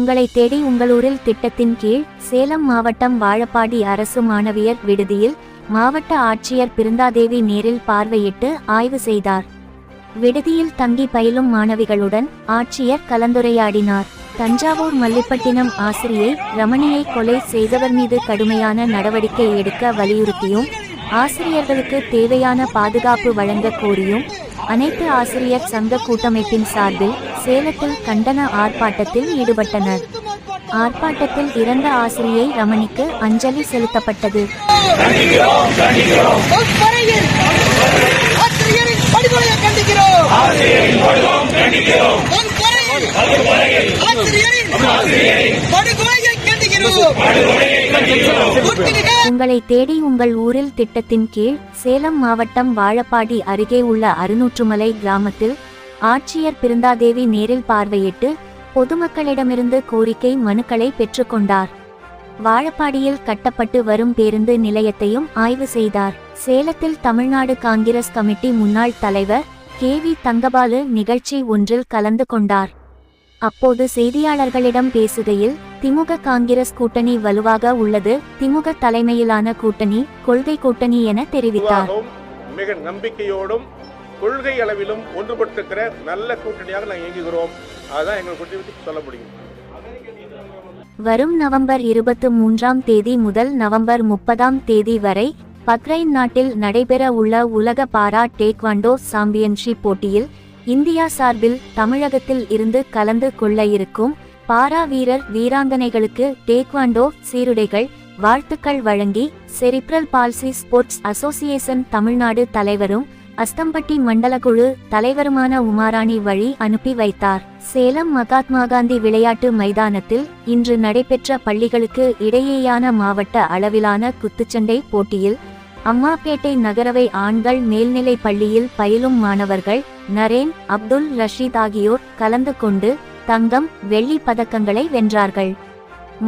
உங்களை தேடி உங்களூரில் திட்டத்தின் கீழ் சேலம் மாவட்டம் வாழப்பாடி அரசு மாணவியர் விடுதியில் மாவட்ட ஆட்சியர் பிருந்தாதேவி நேரில் பார்வையிட்டு ஆய்வு செய்தார். விடுதியில் தங்கி பயிலும் மாணவிகளுடன் ஆட்சியர் கலந்துரையாடினார். தஞ்சாவூர் மல்லிப்பட்டினம் ஆசிரியை ரமணியை கொலை செய்தவர் மீது கடுமையான நடவடிக்கை எடுக்க வலியுறுத்தியும் ஆசிரியர்களுக்கு தேவையான பாதுகாப்பு வழங்க கோரியும் அனைத்து ஆசிரியர் சங்க கூட்டமைப்பின் சார்பில் சேலத்தில் கண்டன ஆர்ப்பாட்டத்தில் ஈடுபட்டனர். ஆர்ப்பாட்டத்தில் இறந்த ஆசிரியை ரமணிக்கு அஞ்சலி செலுத்தப்பட்டது. உங்களை தேடி உங்கள் ஊரில் திட்டத்தின் கீழ் சேலம் மாவட்டம் வாழப்பாடி அருகே உள்ள அருநூற்றுமலை கிராமத்தில் ஆட்சியர் பிருந்தாதேவி நேரில் பார்வையிட்டு பொதுமக்களிடமிருந்து கோரிக்கை மனுக்களை பெற்றுக்கொண்டார். வாழப்பாடியில் கட்டப்பட்டு வரும் பேருந்து நிலையத்தையும் ஆய்வு செய்தார். சேலத்தில் தமிழ்நாடு காங்கிரஸ் கமிட்டி முன்னாள் தலைவர் KV தங்கபாலு நிகழ்ச்சி ஒன்றில் கலந்து கொண்டார். அப்போது செய்தியாளர்களிடம் பேசுகையில் திமுக காங்கிரஸ் கூட்டணி வலுவாக உள்ளது, திமுக தலைமையிலான கூட்டணி கொள்கை கூட்டணி என தெரிவித்தார். மிக நம்பிக்கையோடும் கொள்கை அளவிலும் ஒன்றுபட்டிருக்கிற நல்ல கூட்டணியாக நாங்கள் இயங்குகிறோம். அதுதான் எங்கள் கூட்டணி சொல்ல முடியும். வரும் நவம்பர் 23ஆம் தேதி முதல் நவம்பர் 30ஆம் தேதி வரை பக்ரைன் நாட்டில் நடைபெற உள்ள உலக பாரா டேக்வாண்டோ சாம்பியன்ஷிப் போட்டியில் இந்தியா சார்பில் தமிழகத்தில் இருந்து கலந்து கொள்ள இருக்கும் பாரா வீரர் வீராங்கனைகளுக்கு டேக்வாண்டோ சீருடைகள் வாழ்த்துக்கள் வழங்கி cerebral palsy sports association Tamil Nadu தலைவரும் அஸ்தம்பட்டி மண்டல குழு தலைவருமான உமாராணி வழி அனுப்பி வைத்தார். சேலம் மகாத்மா காந்தி விளையாட்டு மைதானத்தில் இன்று நடைபெற்ற பள்ளிகளுக்கு இடையேயான மாவட்ட அளவிலான குத்துச்சண்டை போட்டியில் அம்மாப்பேட்டை நகரவை ஆண்கள் மேல்நிலை பள்ளியில் பயிலும் மாணவர்கள் நரேன், அப்துல் ரஷீத் ஆகியோர் கலந்து கொண்டு தங்கம், வெள்ளி பதக்கங்களை வென்றார்கள்.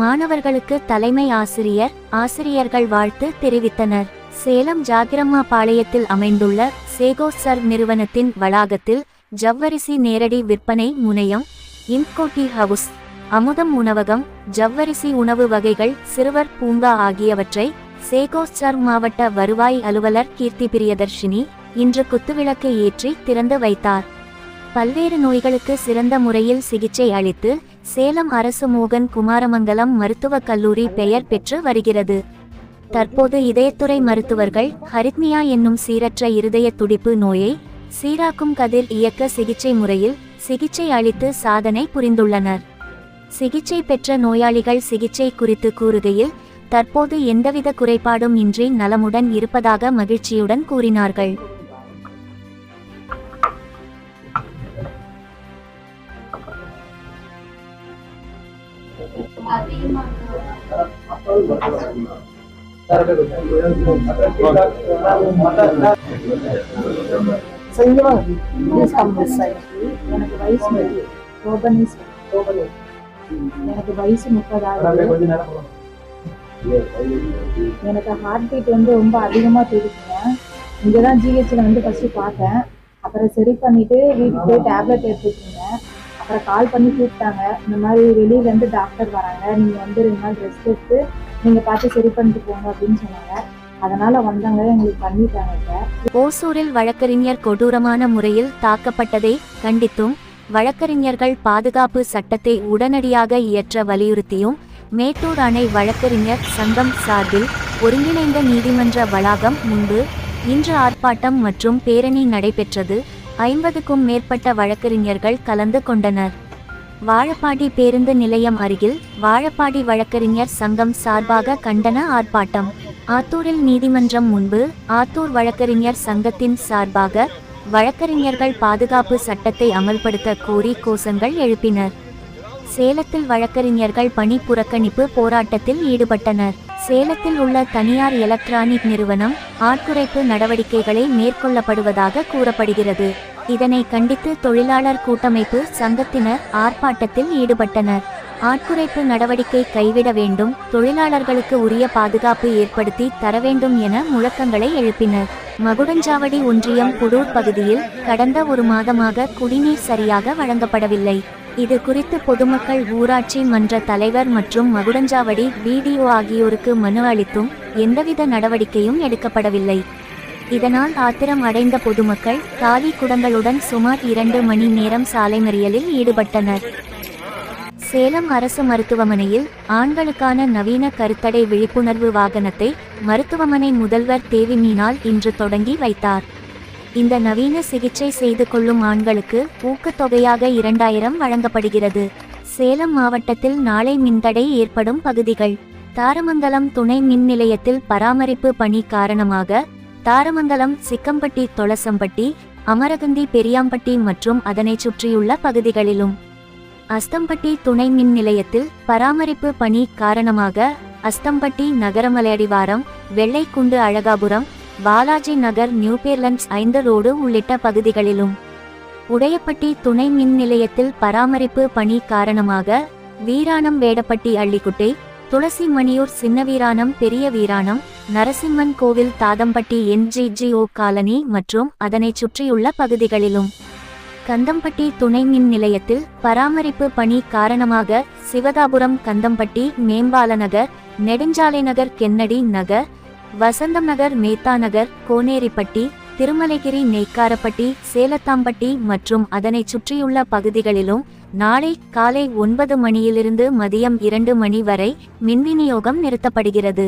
மாணவர்களுக்கு தலைமை ஆசிரியர்கள் வாழ்த்து தெரிவித்தனர். சேலம் ஜாகிரம்மா பாளையத்தில் அமைந்துள்ள சேகோ சர் நிறுவனத்தின் வளாகத்தில் ஜவ்வரிசி நேரடி விற்பனை முனையம், இன்கோட்டி ஹவுஸ், அமுதம் உணவகம், ஜவ்வரிசி உணவு வகைகள், சிறுவர் பூங்கா ஆகியவற்றை சேகோ சர் மாவட்ட வருவாய் அலுவலர் கீர்த்தி பிரியதர்ஷினி இன்று குத்துவிளக்கு ஏற்றி திறந்து வைத்தார். பல்வேறு நோய்களுக்கு சிறந்த முறையில் சிகிச்சை அளித்து சேலம் அரசு மோகன் குமாரமங்கலம் மருத்துவக் கல்லூரி பெயர் பெற்று வருகிறது. தற்போது இதயத்துறை மருத்துவர்கள் ஹரித்மியா என்னும் சீரற்ற இருதய துடிப்பு நோயை சீராக்கும் கதிர் இயக்க சிகிச்சை முறையில் சிகிச்சை அளித்து சாதனை புரிந்துள்ளனர். சிகிச்சை பெற்ற நோயாளிகள் சிகிச்சை குறித்து கூறுகையில் தற்போது எந்தவித குறைபாடும் இன்றி நலமுடன் இருப்பதாக மகிழ்ச்சியுடன் கூறினார்கள். எனக்கு வயசு 30. எனக்கு ஹார்ட் பீட் ரொம்ப அதிகமாக துடிக்குங்க. இங்கே தான் GHல ஃபஸ்ட்டு பார்த்தேன். அப்புறம் சரி பண்ணிவிட்டு வீட்டுக்கு போய் டேப்லெட் எடுத்துக்கிட்டேன். அப்புறம் கால் பண்ணி கூப்பிட்டாங்க, இந்த மாதிரி வெளியிலேருந்து டாக்டர் வராங்க, நீங்கள் 2 நாள் ரெஸ்ட் எடுத்து நீங்கள் பார்த்து சரி பண்ணிட்டு போங்க அப்படின்னு சொன்னாங்க. அதனால் வந்தாங்க, எங்களுக்கு பண்ணிட்டாங்க. ஓசூரில் வழக்கறிஞர் கொடூரமான முறையில் தாக்கப்பட்டதை கண்டித்தும் வழக்கறிஞர்கள் பாதுகாப்பு சட்டத்தை உடனடியாக இயற்ற வலியுறுத்தியும் மேட்டூர் அணை வழக்கறிஞர் சங்கம் சார்பில் ஒருங்கிணைந்த நீதிமன்ற வளாகம் முன்பு இன்று ஆர்ப்பாட்டம் மற்றும் பேரணி நடைபெற்றது. 50க்கும் மேற்பட்ட வழக்கறிஞர்கள் கலந்து கொண்டனர். வாழப்பாடி பேருந்து நிலையம் அருகில் வாழப்பாடி வழக்கறிஞர் சங்கம் சார்பாக கண்டன ஆர்ப்பாட்டம். ஆத்தூரில் நீதிமன்றம் முன்பு ஆத்தூர் வழக்கறிஞர் சங்கத்தின் சார்பாக வழக்கறிஞர்கள் பாதுகாப்பு சட்டத்தை அமல்படுத்த கோரி கோஷங்கள் எழுப்பினர். சேலத்தில் வழக்கறிஞர்கள் பணி புறக்கணிப்பு போராட்டத்தில் ஈடுபட்டனர். சேலத்தில் உள்ள தனியார் எலக்ட்ரானிக் நிறுவனம் ஆட்குறைப்பு நடவடிக்கைகளை மேற்கொள்ளப்படுவதாக கூறப்படுகிறது. இதனை கண்டித்து தொழிலாளர் கூட்டமைப்பு சங்கத்தினர் ஆர்ப்பாட்டத்தில் ஈடுபட்டனர். ஆட்குறைப்பு நடவடிக்கை கைவிட வேண்டும், தொழிலாளர்களுக்கு உரிய பாதுகாப்பு ஏற்படுத்தி தர வேண்டும் என முழக்கங்களை எழுப்பினர். மகுடஞ்சாவடி ஒன்றியம் புடூர் பகுதியில் கடந்த 1 மாதமாக குடிநீர் சரியாக வழங்கப்படவில்லை. இது குறித்து பொதுமக்கள், ஊராட்சி மன்ற தலைவர் மற்றும் மகுடஞ்சாவடி பிடிஓ ஆகியோருக்கு மனு அளித்தும் எந்தவித நடவடிக்கையும் எடுக்கப்படவில்லை. இதனால் ஆத்திரம் அடைந்த பொதுமக்கள் காலி குடங்களுடன் சுமார் 2 மணி நேரம் சாலை மறியலில் ஈடுபட்டனர். சேலம் அரசு மருத்துவமனையில் ஆண்களுக்கான நவீன கருத்தடை விழிப்புணர்வு வாகனத்தை மருத்துவமனை முதல்வர் தேவி மீனால் இன்று தொடங்கி வைத்தார். இந்த நவீன சிகிச்சை செய்து கொள்ளும் ஆண்களுக்கு ஊக்கத்தொகையாக 2000 வழங்கப்படுகிறது. சேலம் மாவட்டத்தில் நாளை மின்தடை ஏற்படும் பகுதிகள்: தாரமங்கலம் துணை மின் நிலையத்தில் பராமரிப்பு பணி காரணமாக தாரமங்கலம், சிக்கம்பட்டி, தொளசம்பட்டி, அமரகந்தி, பெரியாம்பட்டி மற்றும் அதனை சுற்றியுள்ள பகுதிகளிலும், அஸ்தம்பட்டி துணை மின் நிலையத்தில் பராமரிப்பு பணி காரணமாக அஸ்தம்பட்டி, நகரமலையடிவாரம், வெள்ளைக்குண்டு, அழகாபுரம், பாலாஜி நகர், நியூபேர்லண்ட்ஸ் 5 ரோடு உள்ளிட்ட பகுதிகளிலும், உடையப்பட்டி துணை மின் நிலையத்தில் பராமரிப்பு பணி காரணமாக வீராணம், வேடப்பட்டி, அள்ளிக்குட்டை, துளசி, மணியூர், சின்ன வீராணம், பெரிய வீராணம், நரசிம்மன் கோவில், தாதம்பட்டி, NGGO காலனி மற்றும் அதனை சுற்றியுள்ள பகுதிகளிலும், கந்தம்பட்டி துணை மின் நிலையத்தில் பராமரிப்பு பணி காரணமாக சிவதாபுரம், கந்தம்பட்டி, மேம்பால நகர், நெடுஞ்சாலை நகர், கென்னடி நகர், வசந்தம் நகர், மேத்தா நகர், கோனேரிப்பட்டி, திருமலைகிரி, நெய்க்காரப்பட்டி, சேலத்தாம்பட்டி மற்றும் அதனை சுற்றியுள்ள பகுதிகளிலும் நாளை காலை 9 மணியிலிருந்து மதியம் 2 மணி வரை மின் விநியோகம் நிறுத்தப்படுகிறது.